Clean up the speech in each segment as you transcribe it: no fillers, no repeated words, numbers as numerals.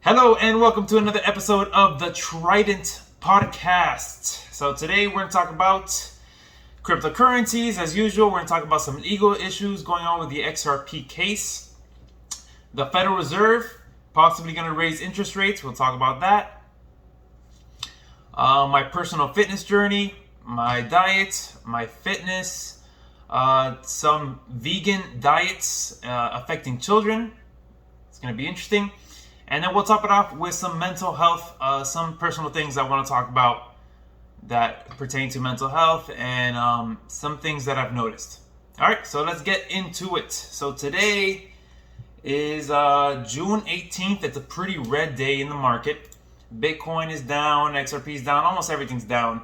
Hello and welcome to another episode of the Trident Podcast. So today we're going to talk about cryptocurrencies. As usual, we're going to talk about some legal issues going on with the XRP case. The Federal Reserve possibly going to raise interest rates. We'll talk about that. My personal fitness journey, my diet, my fitness, some vegan diets affecting children. It's going to be interesting. And then we'll top it off with some mental health, some personal things I want to talk about that pertain to mental health and some things that I've noticed. All right, so let's get into it. So today is June 18th. It's a pretty red day in the market. Bitcoin is down, XRP is down, almost everything's down.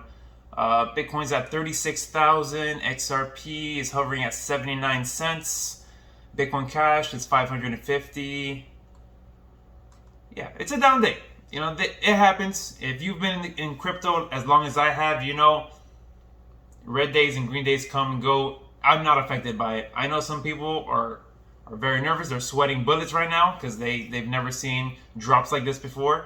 Bitcoin's at 36,000, XRP is hovering at 79 cents. Bitcoin Cash is 550. Yeah, it's a down day. You know, it happens. If you've been in crypto as long as I have, you know, red days and green days come and go. I'm not affected by it. I know some people are very nervous. They're sweating bullets right now because they've never seen drops like this before.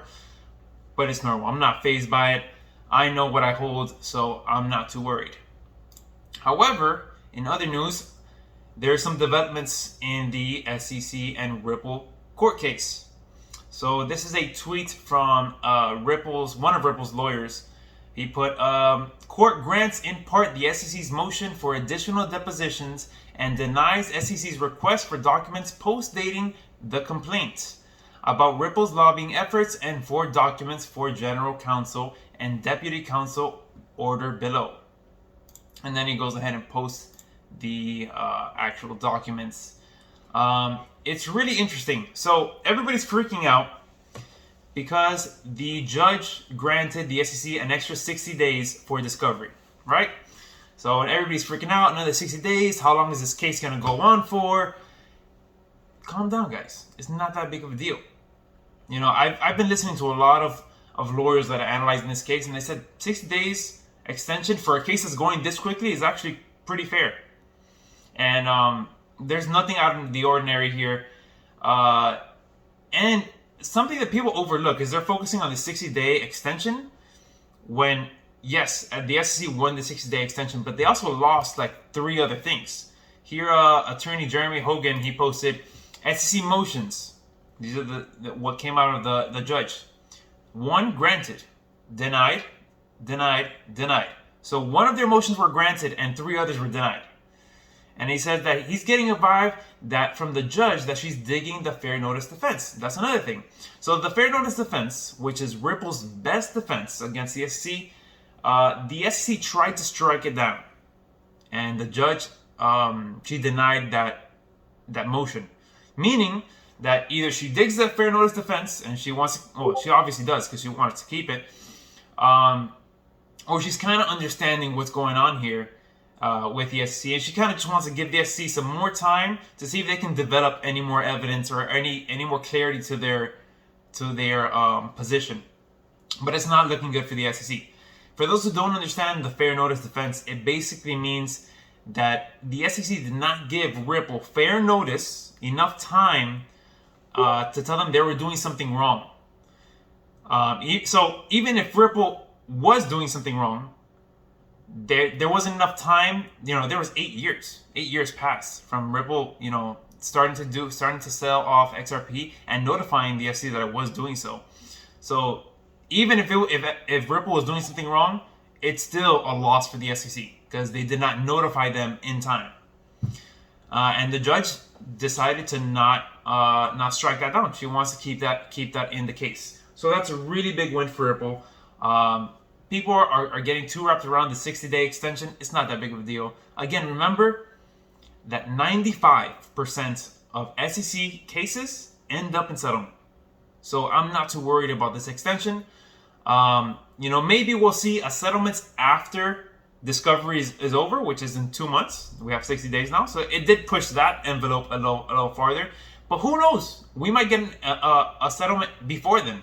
But it's normal. I'm not fazed by it. I know what I hold, so I'm not too worried. However, in other news, there are some developments in the SEC and Ripple court case. So this is a tweet from one of Ripple's lawyers. He put, court grants in part the SEC's motion for additional depositions and denies SEC's request for documents post-dating the complaint about Ripple's lobbying efforts and for documents for general counsel and deputy counsel order below. And then he goes ahead and posts the actual documents. It's really interesting. So everybody's freaking out because the judge granted the SEC an extra 60 days for discovery, right? So everybody's freaking out. Another 60 days. How long is this case going to go on for? Calm down, guys. It's not that big of a deal. You know, I've been listening to a lot of lawyers that are analyzing this case, and they said 60 days extension for a case that's going this quickly is actually pretty fair. And there's nothing out of the ordinary here. And something that people overlook is they're focusing on the 60-day extension when, yes, the SEC won the 60-day extension, but they also lost like 3 other things. Here, attorney Jeremy Hogan, he posted SEC motions. These are what came out of the judge. 1, granted. Denied, denied, denied. So 1 of their motions were granted and 3 others were denied. And he said that he's getting a vibe that from the judge that she's digging the fair notice defense. That's another thing. So the fair notice defense, which is Ripple's best defense against the SEC tried to strike it down. And the judge, she denied that motion. Meaning that either she digs the fair notice defense and she wants, she obviously does because she wants to keep it, or she's kind of understanding what's going on here with the SEC, and she kind of just wants to give the SEC some more time to see if they can develop any more evidence or any more clarity to their position. But it's not looking good for the SEC. For those who don't understand the fair notice defense, it basically means that the SEC did not give Ripple fair notice, enough time to tell them they were doing something wrong. So even if Ripple was doing something wrong, there wasn't enough time. You know, there was 8 years. 8 years passed from Ripple, you know, starting to sell off XRP and notifying the SEC that it was doing so. So even if Ripple was doing something wrong, it's still a loss for the SEC because they did not notify them in time. And the judge decided to not strike that down. She wants to keep that in the case. So that's a really big win for Ripple. People are getting too wrapped around the 60-day extension. It's not that big of a deal. Again, remember that 95% of SEC cases end up in settlement. So I'm not too worried about this extension. You know, maybe we'll see a settlement after discovery is over, which is in 2 months. We have 60 days now. So it did push that envelope a little farther. But who knows? We might get a settlement before then.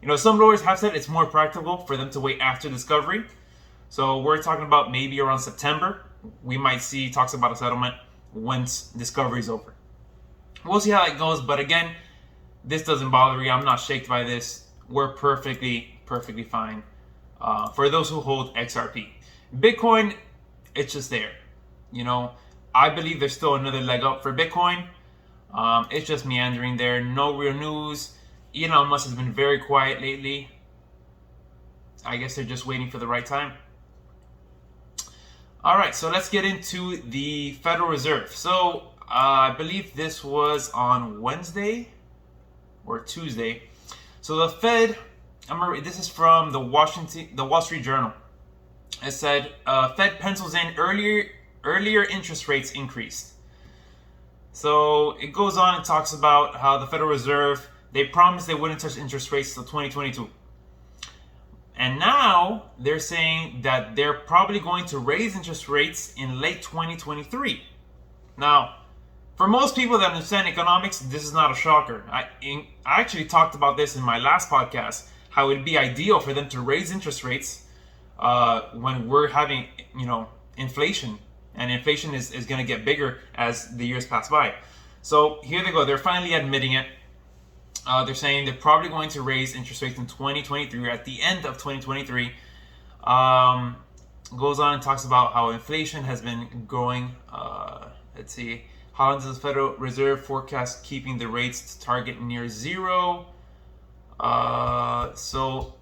You know, some lawyers have said it's more practical for them to wait after discovery. So we're talking about maybe around September. We might see talks about a settlement once discovery is over. We'll see how it goes. But again, This doesn't bother me. I'm not shaken by this. We're perfectly fine. For those who hold XRP. Bitcoin, it's just there. I believe there's still another leg up for Bitcoin. It's just meandering there. No real news. Elon Musk has been very quiet lately. I guess they're just waiting for the right time. All right, so let's get into the Federal Reserve. So I believe this was on Wednesday or Tuesday. So the Fed, this is from the Wall Street Journal. It said Fed pencils in earlier interest rates increased. So it goes on and talks about how the Federal Reserve, they promised they wouldn't touch interest rates till 2022. And now they're saying that they're probably going to raise interest rates in late 2023. Now, for most people that understand economics, this is not a shocker. I actually talked about this in my last podcast, how it'd be ideal for them to raise interest rates when we're having, inflation. And inflation is going to get bigger as the years pass by. So here they go. They're finally admitting it. They're saying they're probably going to raise interest rates in 2023, at the end of 2023. Goes on and talks about how inflation has been growing. Let's see. How does the Federal Reserve forecast keeping the rates to target near zero? So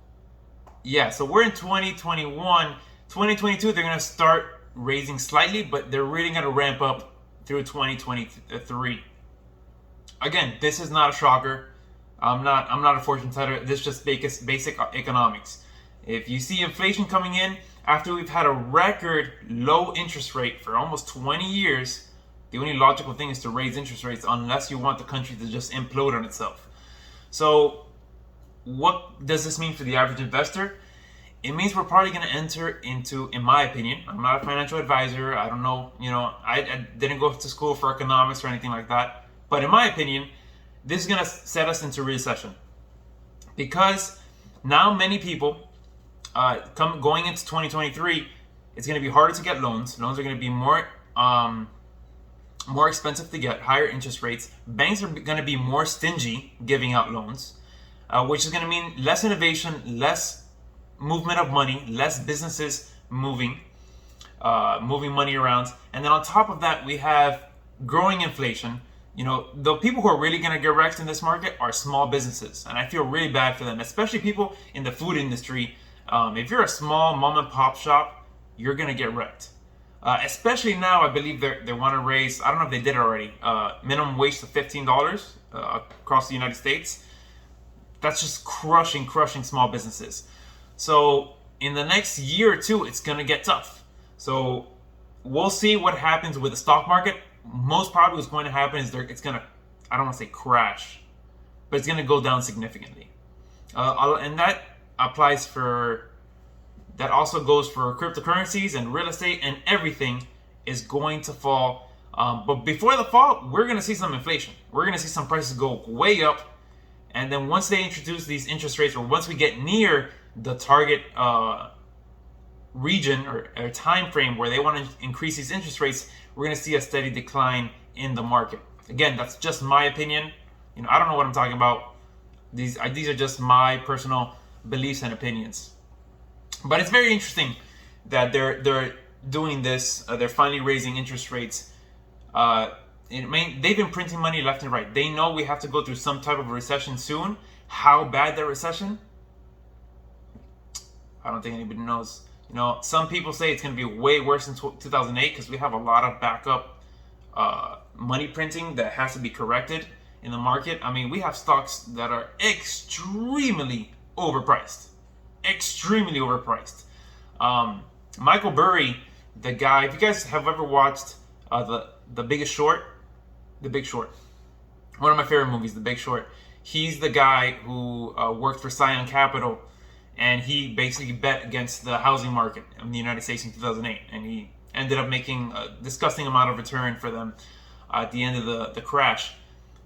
we're in 2021. 2022, they're going to start raising slightly, but they're really going to ramp up through 2023. Again, this is not a shocker. I'm not a fortune teller. This is just basic economics. If you see inflation coming in after we've had a record low interest rate for almost 20 years, the only logical thing is to raise interest rates unless you want the country to just implode on itself. So what does this mean for the average investor? It means we're probably going to enter into, in my opinion, I'm not a financial advisor. I don't know, I didn't go to school for economics or anything like that. But in my opinion, this is going to set us into recession. Because now many people, going into 2023, it's going to be harder to get loans. Loans are going to be more expensive to get, higher interest rates. Banks are going to be more stingy giving out loans, which is going to mean less innovation, less movement of money, less businesses moving money around. And then on top of that, we have growing inflation. The people who are really going to get wrecked in this market are small businesses. And I feel really bad for them, especially people in the food industry. If you're a small mom and pop shop, you're going to get wrecked. Especially now, I believe they want to raise, I don't know if they did it already, minimum wage to $15 across the United States. That's just crushing small businesses. So in the next year or two, it's going to get tough. So we'll see what happens with the stock market. Most probably what's going to happen is it's going to, I don't want to say crash, but it's going to go down significantly. And that applies that also goes for cryptocurrencies and real estate, and everything is going to fall. But before the fall, we're going to see some inflation. We're going to see some prices go way up. And then once they introduce these interest rates, or once we get near the target region or time frame where they want to increase these interest rates, we're going to see a steady decline in the market. Again, that's just my opinion. I don't know what I'm talking about. These are just my personal beliefs and opinions. But it's very interesting that they're doing this. They're finally raising interest rates. They've been printing money left and right. They know we have to go through some type of recession soon. How bad the recession? I don't think anybody knows. Some people say it's going to be way worse than 2008 because we have a lot of backup money printing that has to be corrected in the market. I mean, we have stocks that are extremely overpriced. Michael Burry, the guy, if you guys have ever watched The Biggest Short, one of my favorite movies, The Big Short, he's the guy who worked for Scion Capital. And he basically bet against the housing market in the United States in 2008. And he ended up making a disgusting amount of return for them at the end of the crash.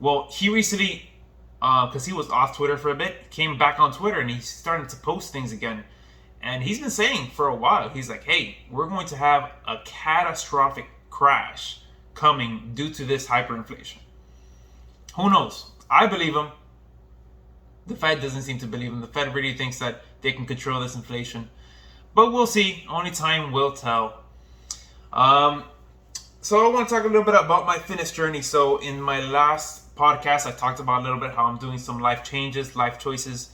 Well, he recently, because he was off Twitter for a bit, came back on Twitter and he's starting to post things again. And he's been saying for a while, he's like, hey, we're going to have a catastrophic crash coming due to this hyperinflation. Who knows? I believe him. The Fed doesn't seem to believe him. The Fed really thinks that they can control this inflation. But we'll see. Only time will tell. So I want to talk a little bit about my fitness journey. So in my last podcast, I talked about a little bit how I'm doing some life changes, life choices,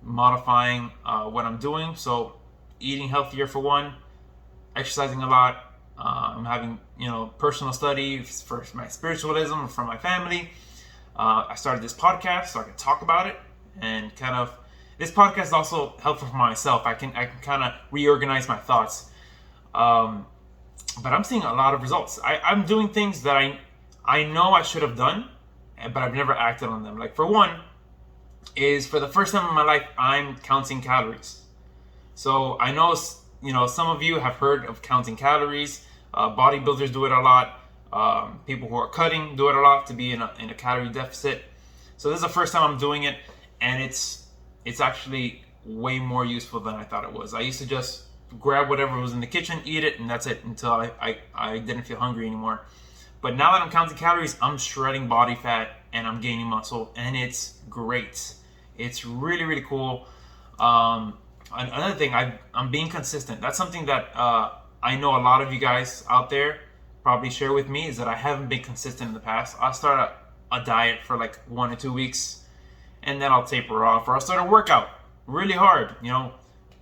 modifying what I'm doing. So eating healthier for one, exercising a lot. I'm having, personal study for my spiritualism, for my family. I started this podcast so I can talk about it, and this podcast is also helpful for myself. I can kind of reorganize my thoughts. But I'm seeing a lot of results. I'm doing things that I know I should have done, but I've never acted on them. Like, for one, is for the first time in my life, I'm counting calories. So I know, some of you have heard of counting calories. Bodybuilders do it a lot. People who are cutting do it a lot to be in a calorie deficit. So this is the first time I'm doing it, and it's actually way more useful than I thought it was. I used to just grab whatever was in the kitchen, eat it, and that's it until I didn't feel hungry anymore. But now that I'm counting calories, I'm shredding body fat and I'm gaining muscle, and it's great. It's really, really cool. Another thing, I'm being consistent. That's something that I know a lot of you guys out there probably share with me, is that I haven't been consistent in the past. I'll start a diet for like 1 or 2 weeks, and then I'll taper off, or I'll start a workout really hard,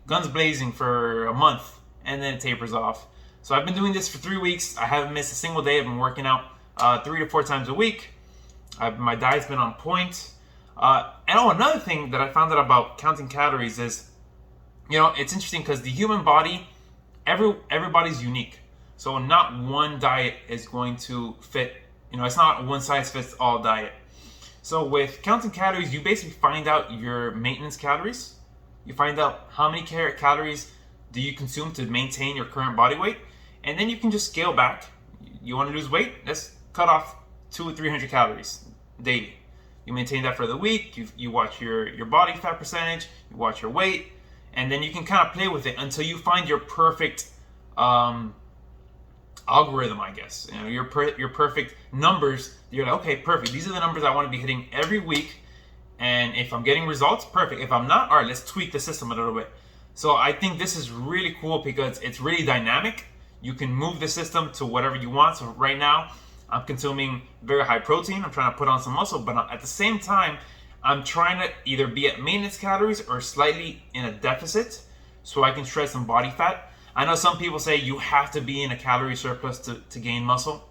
guns blazing for a month, and then it tapers off. So I've been doing this for 3 weeks. I haven't missed a single day. I've been working out 3 to 4 times a week. My diet's been on point. Another thing that I found out about counting calories is, it's interesting because the human body, everybody's unique. So not one diet is going to fit. It's not one size fits all diet. So with counting calories, you basically find out your maintenance calories. You find out how many calories do you consume to maintain your current body weight, and then you can just scale back. You want to lose weight? Let's cut off 200 or 300 calories daily. You maintain that for the week. You watch your body fat percentage. You watch your weight, and then you can kind of play with it until you find your perfect algorithm, I guess. Your perfect numbers. You're like, okay, perfect. These are the numbers I want to be hitting every week. And if I'm getting results, perfect. If I'm not, all right, let's tweak the system a little bit. So I think this is really cool because it's really dynamic. You can move the system to whatever you want. So right now, I'm consuming very high protein. I'm trying to put on some muscle, but at the same time, I'm trying to either be at maintenance calories or slightly in a deficit so I can shred some body fat. I know some people say you have to be in a calorie surplus to gain muscle.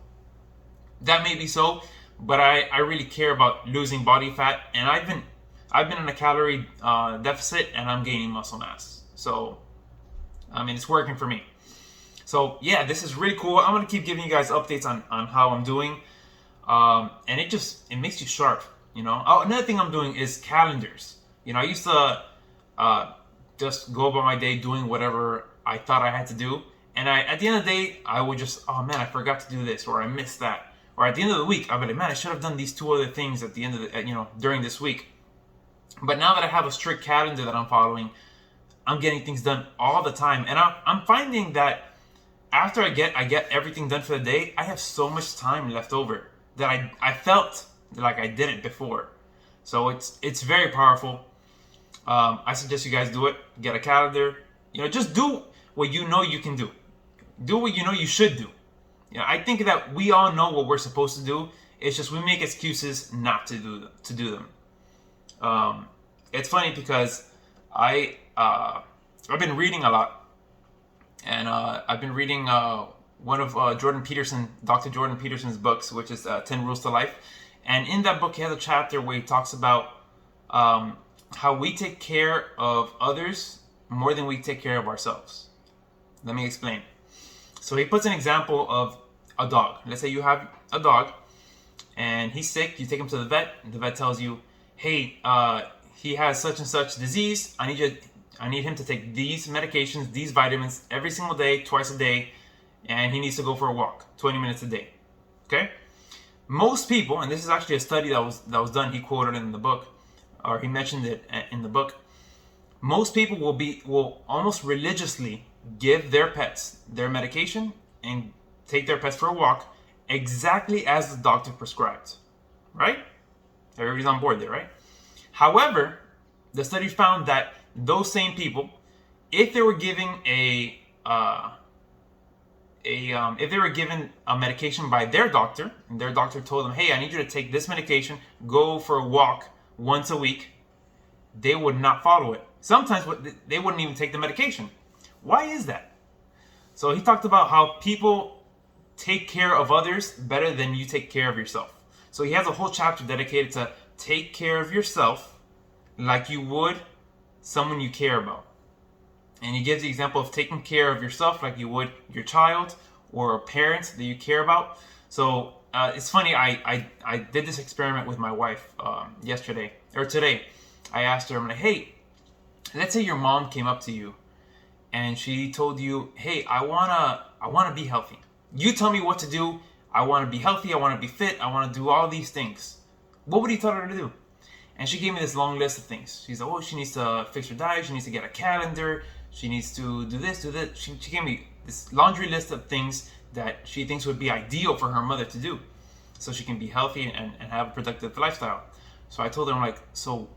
That may be so, but I really care about losing body fat, and I've been in a calorie deficit, and I'm gaining muscle mass. So, it's working for me. So yeah, this is really cool. I'm gonna keep giving you guys updates on how I'm doing, and it makes you sharp. Another thing I'm doing is calendars. I used to just go about my day doing whatever I thought I had to do, and at the end of the day, I would just, oh man, I forgot to do this, or I missed that. Or at the end of the week, I'll be like, man, I should have done these 2 other things at the end of during this week. But now that I have a strict calendar that I'm following, I'm getting things done all the time. And I'm finding that after I get everything done for the day, I have so much time left over that I felt like I didn't before. So it's very powerful. I suggest you guys do it. Get a calendar. Just do what you know you can do. Do what you know you should do. I think that we all know what we're supposed to do. It's just we make excuses not to do them. It's funny because I've been reading a lot, and I've been reading one of Dr. Jordan Peterson's books, which is 10 Rules to Life. And in that book, he has a chapter where he talks about how we take care of others more than we take care of ourselves. Let me explain. So he puts an example of a dog. Let's say you have a dog and he's sick. You take him to the vet. The vet tells you, hey, he has such and such disease. I need him to take these medications, these vitamins every single day, twice a day, and he needs to go for a walk, 20 minutes a day. Okay? Most people, and this is actually a study that was done, he quoted in the book, or he mentioned it in the book. Most people will almost religiously give their pets their medication and take their pets for a walk exactly as the doctor prescribed. Right? Everybody's on board there, right? However, the study found that those same people, if they were giving if they were given a medication by their doctor, and their doctor told them, hey, I need you to take this medication, go for a walk once a week, they would not follow it. Sometimes they wouldn't even take the medication. Why is that? So he talked about how people take care of others better than you take care of yourself. So he has a whole chapter dedicated to take care of yourself like you would someone you care about. And he gives the example of taking care of yourself like you would your child or a parent that you care about. So it's funny, I did this experiment with my wife today. I asked her, I'm like, hey, let's say your mom came up to you and she told you, hey, I wanna be healthy. You tell me what to do. I want to be healthy. I want to be fit. I want to do all these things. What would you tell her to do? And she gave me this long list of things. She's like, oh, she needs to fix her diet. She needs to get a calendar. She needs to do this, do that. She gave me this laundry list of things that she thinks would be ideal for her mother to do so she can be healthy and have a productive lifestyle. So I told her, I'm like, so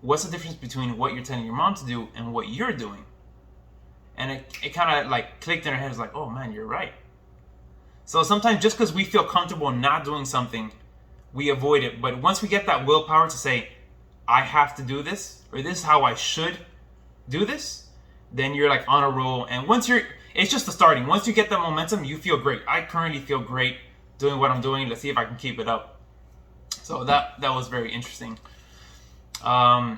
what's the difference between what you're telling your mom to do and what you're doing? And it kind of like clicked in her head. It's like, oh man, you're right. So sometimes just because we feel comfortable not doing something, we avoid it. But once we get that willpower to say, I have to do this, or this is how I should do this, then you're like on a roll. And it's just the starting. Once you get that momentum, you feel great. I currently feel great doing what I'm doing. Let's see if I can keep it up. So that was very interesting. I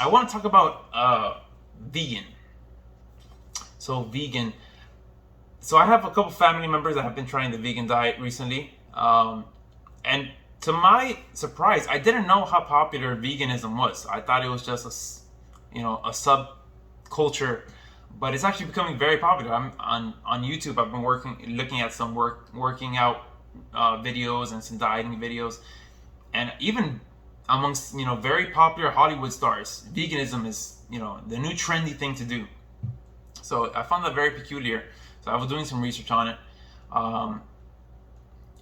want to talk about vegan. So vegan. So I have a couple family members that have been trying the vegan diet recently. And to my surprise, I didn't know how popular veganism was. I thought it was just a subculture, but it's actually becoming very popular. I'm on YouTube. I've been looking at some working out videos and some dieting videos, and even amongst very popular Hollywood stars, veganism is the new trendy thing to do. So I found that very peculiar. So I was doing some research on it.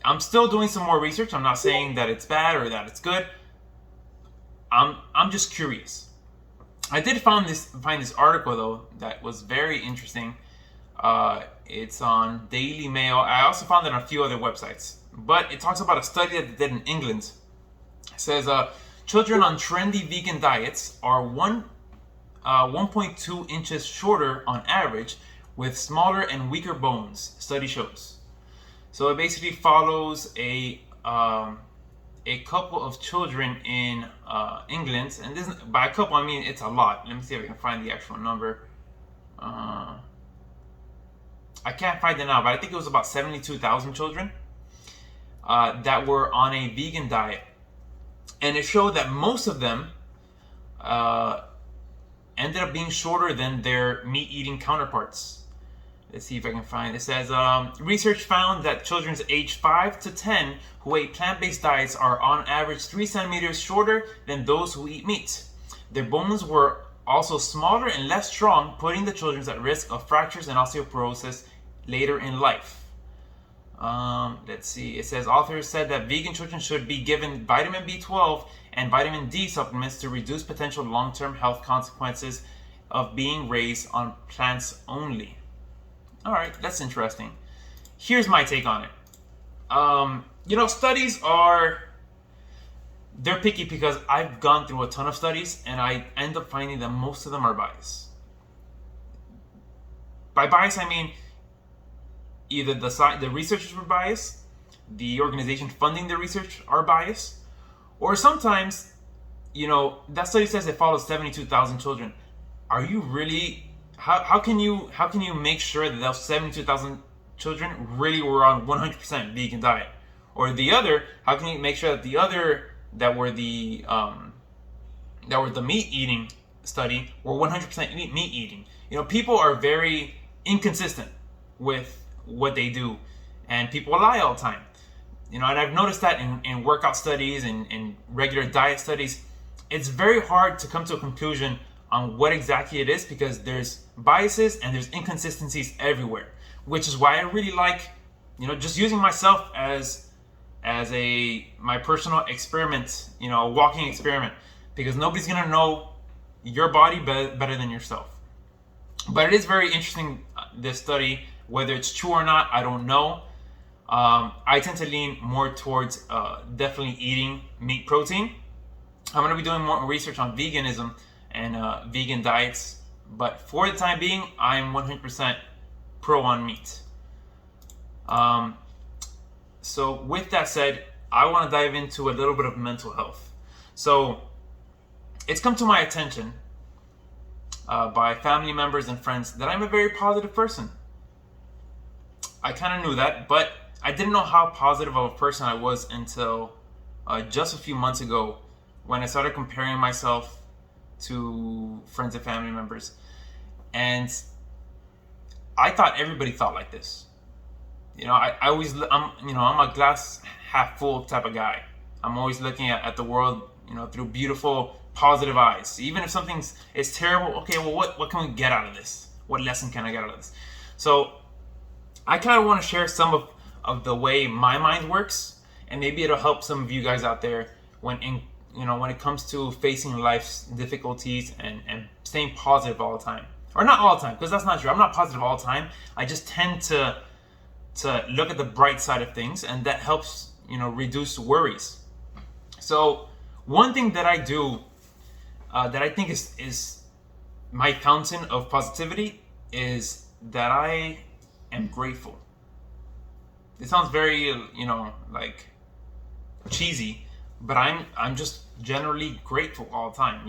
I'm still doing some more research. I'm not saying that it's bad or that it's good. I'm just curious. I did find this article though that was very interesting. It's on Daily Mail. I also found it on a few other websites. But it talks about a study that they did in England. It says children on trendy vegan diets are 1.2 inches shorter on average, with smaller and weaker bones, study shows. So it basically follows a couple of children in England, and this, by a couple I mean it's a lot. Let me see if I can find the actual number. I can't find it now, but I think it was about 72,000 children that were on a vegan diet, and it showed that most of them ended up being shorter than their meat-eating counterparts. Let's see if I can find it. It says, research found that children aged 5 to 10 who ate plant-based diets are on average 3 centimeters shorter than those who eat meat. Their bones were also smaller and less strong, putting the children at risk of fractures and osteoporosis later in life. Let's see. It says, authors said that vegan children should be given vitamin B12 and vitamin D supplements to reduce potential long-term health consequences of being raised on plants only. All right, that's interesting. Here's my take on it. Studies they're picky because I've gone through a ton of studies and I end up finding that most of them are biased. By bias, I mean either the researchers were biased, the organization funding the research are biased, or sometimes, that study says it follows 72,000 children. Are you really... How can you make sure that those 72,000 children really were on 100% vegan diet? Or the other, how can you make sure that the other that were the meat eating study were 100% meat eating? People are very inconsistent with what they do, and people lie all the time. And I've noticed that in workout studies and in regular diet studies, it's very hard to come to a conclusion on what exactly it is because there's biases and there's inconsistencies everywhere, which is why I really like, just using myself as my personal experiment, a walking experiment. because nobody's gonna know your body better than yourself. But it is very interesting, this study. Whether it's true or not, I don't know. I tend to lean more towards definitely eating meat protein. I'm going to be doing more research on veganism and vegan diets. But for the time being, I'm 100% pro on meat. So with that said, I want to dive into a little bit of mental health. So it's come to my attention by family members and friends that I'm a very positive person. I kind of knew that, but I didn't know how positive of a person I was until just a few months ago, when I started comparing myself to friends and family members. And I thought everybody thought like this. I'm a glass half full type of guy. I'm always looking at the world, through beautiful, positive eyes. Even if something is terrible, okay, well, what can we get out of this? What lesson can I get out of this? So I kind of want to share some of the way my mind works, and maybe it'll help some of you guys out there when it comes to facing life's difficulties and staying positive all the time. Or not all the time, because that's not true. I'm not positive all the time. I just tend to look at the bright side of things, and that helps, reduce worries. So one thing that I do that I think is my fountain of positivity is that I am grateful. It sounds very, like cheesy, but I'm just generally grateful all the time.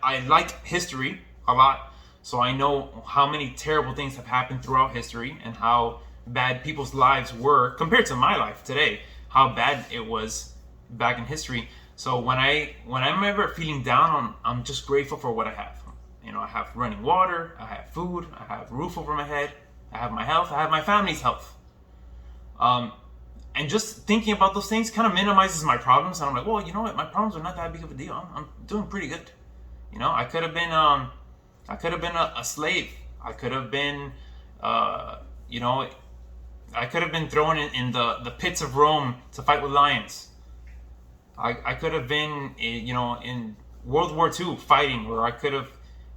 I like history a lot, so I know how many terrible things have happened throughout history and how bad people's lives were compared to my life today, how bad it was back in history. So when I'm ever feeling down, I'm just grateful for what I have. I have running water, I have food, I have a roof over my head, I have my health, I have my family's health. And just thinking about those things kind of minimizes my problems. And I'm like, well, you know what? My problems are not that big of a deal. I'm doing pretty good. I could have been a slave. I could have been, I could have been thrown in the pits of Rome to fight with lions. I could have been, in World War II fighting, or I could have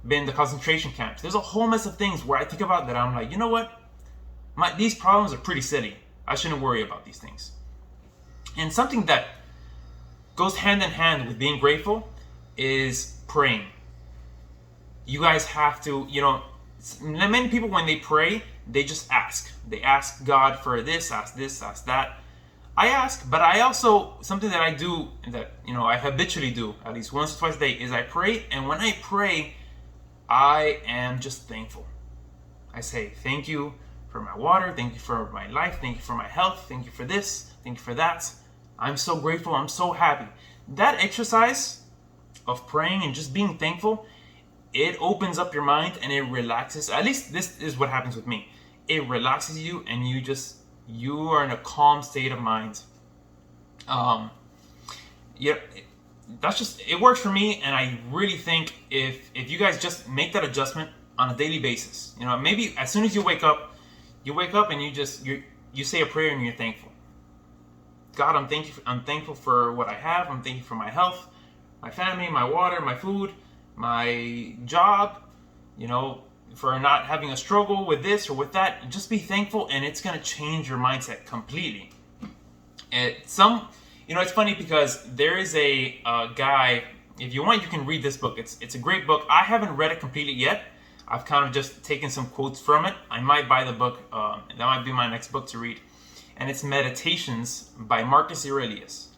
been in the concentration camps. There's a whole mess of things where I think about that. I'm like, you know what? These problems are pretty silly. I shouldn't worry about these things. And something that goes hand in hand with being grateful is praying. You guys have to, many people when they pray, they just ask. They ask God for this, ask that. I ask, but I also, something that I do that, I habitually do at least once or twice a day is I pray. And when I pray, I am just thankful. I say, thank you for my water, thank you for my life, thank you for my health, thank you for this, thank you for that. I'm so grateful, I'm so happy. That exercise of praying and just being thankful, it opens up your mind and it relaxes. At least this is what happens with me. It relaxes you and you are in a calm state of mind. It works for me, and I really think if you guys just make that adjustment on a daily basis, maybe as soon as you wake up and you say a prayer and you're thankful. God, I'm thankful for what I have. I'm thankful for my health, my family, my water, my food, my job, for not having a struggle with this or with that. Just be thankful, and it's going to change your mindset completely. It's funny because there is a guy, if you want, you can read this book. It's a great book. I haven't read it completely yet. I've kind of just taken some quotes from it. I might buy the book. That might be my next book to read. And it's Meditations by Marcus Aurelius.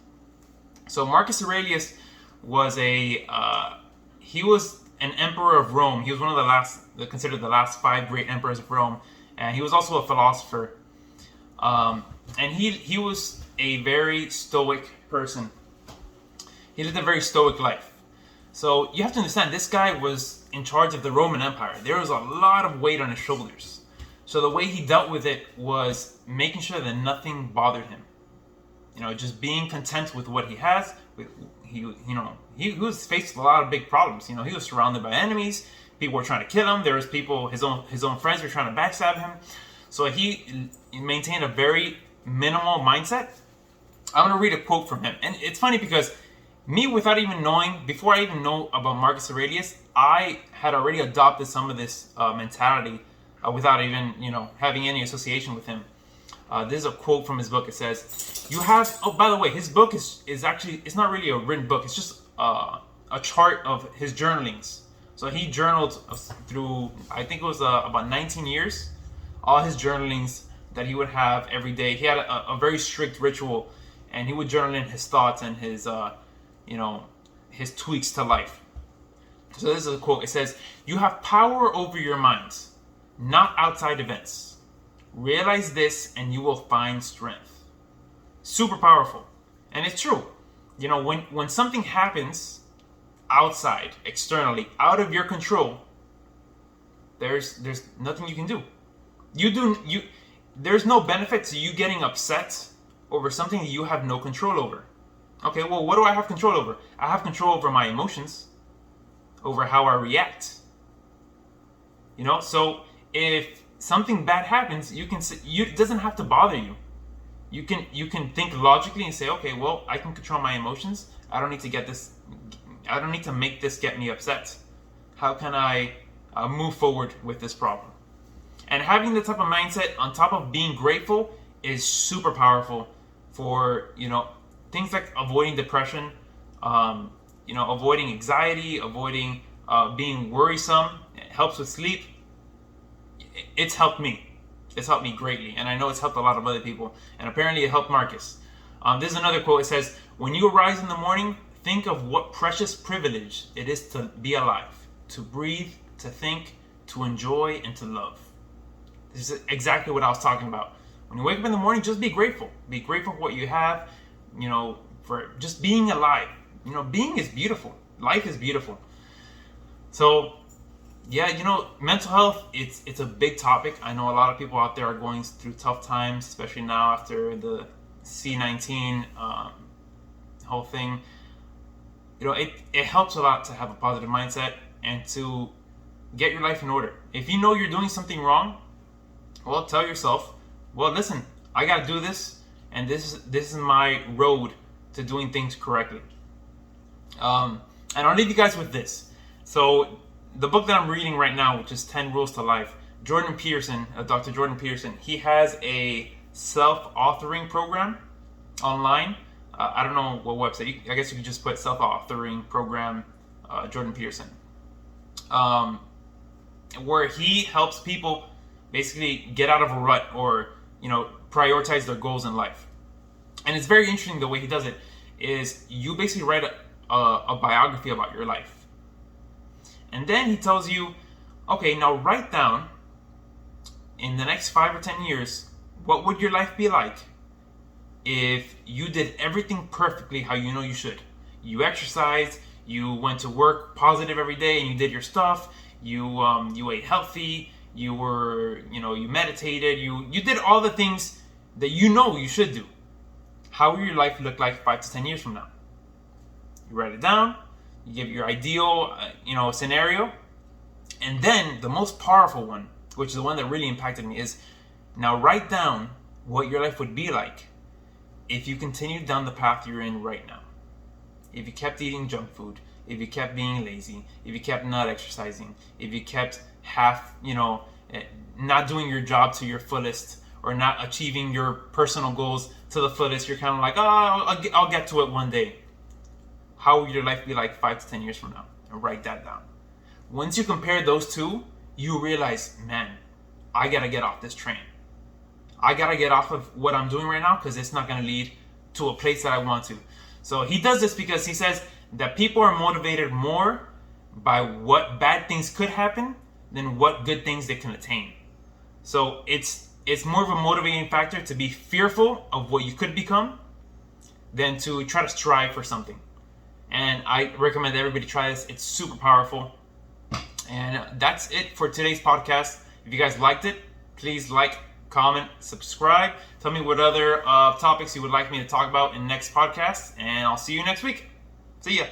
So Marcus Aurelius was he was an emperor of Rome. He was one of considered the last 5 great emperors of Rome. And he was also a philosopher. And he was a very stoic person. He lived a very stoic life. So you have to understand, this guy was in charge of the Roman Empire. There was a lot of weight on his shoulders. So the way he dealt with it was making sure that nothing bothered him. Just being content with what he has. He was faced with a lot of big problems. He was surrounded by enemies. People were trying to kill him. There was people, his own friends were trying to backstab him. So he maintained a very minimal mindset. I'm going to read a quote from him. And it's funny because me, without even knowing, before I even know about Marcus Aurelius, I had already adopted some of this mentality without even, having any association with him. This is a quote from his book. It says, "You have." Oh, by the way, his book is actually, it's not really a written book. It's just a chart of his journalings. So he journaled through, I think it was about 19 years, all his journalings that he would have every day. He had a very strict ritual, and he would journal in his thoughts and his, his tweaks to life. So this is a quote. It says, "You have power over your minds, not outside events. Realize this and you will find strength." Super powerful. And it's true. When something happens outside, externally, out of your control, there's nothing you can do. There's no benefit to you getting upset over something that you have no control over. Okay, well, what do I have control over? I have control over my emotions, over how I react. So if something bad happens, it doesn't have to bother you. You can think logically and say, okay, well, I can control my emotions. I don't need to make this get me upset. How can I move forward with this problem? And having the type of mindset on top of being grateful is super powerful for, things like avoiding depression, avoiding anxiety, avoiding being worrisome. It helps with sleep. It's helped me. It's helped me greatly. And I know it's helped a lot of other people. And apparently it helped Marcus. This is another quote. It says, "When you arise in the morning, think of what precious privilege it is to be alive, to breathe, to think, to enjoy, and to love." This is exactly what I was talking about. When you wake up in the morning, just be grateful. Be grateful for what you have, for just being alive. Being is beautiful. Life is beautiful. So, yeah, mental health, it's a big topic. I know a lot of people out there are going through tough times, especially now after the C-19 whole thing. It helps a lot to have a positive mindset and to get your life in order. If you know you're doing something wrong, well, tell yourself, well, listen, I got to do this, and this is my road to doing things correctly. And I'll leave you guys with this. So the book that I'm reading right now, which is 10 Rules to Life, Jordan Peterson, Dr. Jordan Peterson, he has a self-authoring program online. I don't know what website. I guess you could just put self-authoring program Jordan Peterson, where he helps people basically get out of a rut or prioritize their goals in life. And it's very interesting the way he does it. Is you basically write a biography about your life, and then he tells you, okay, now write down in the next 5 or 10 years, what would your life be like if you did everything perfectly how you should. You exercised, you went to work positive every day, and you did your stuff. You ate healthy. You meditated. You did all the things that you should do. How will your life look like 5 to 10 years from now? You write it down. You give your ideal, scenario, and then the most powerful one, which is the one that really impacted me, is now write down what your life would be like if you continued down the path you're in right now. If you kept eating junk food, if you kept being lazy, if you kept not exercising, if you kept not doing your job to your fullest, or not achieving your personal goals to the fullest, you're kind of like, oh, I'll get to it one day. How will your life be like 5 to 10 years from now? And write that down. Once you compare those two, you realize, man, I gotta get off this train. I gotta get off of what I'm doing right now, because it's not gonna lead to a place that I want to. So he does this because he says that people are motivated more by what bad things could happen than what good things they can attain. So it's more of a motivating factor to be fearful of what you could become than to try to strive for something. And I recommend everybody try this. It's super powerful. And that's it for today's podcast. If you guys liked it, please like, comment, subscribe. Tell me what other topics you would like me to talk about in next podcast. And I'll see you next week. See ya.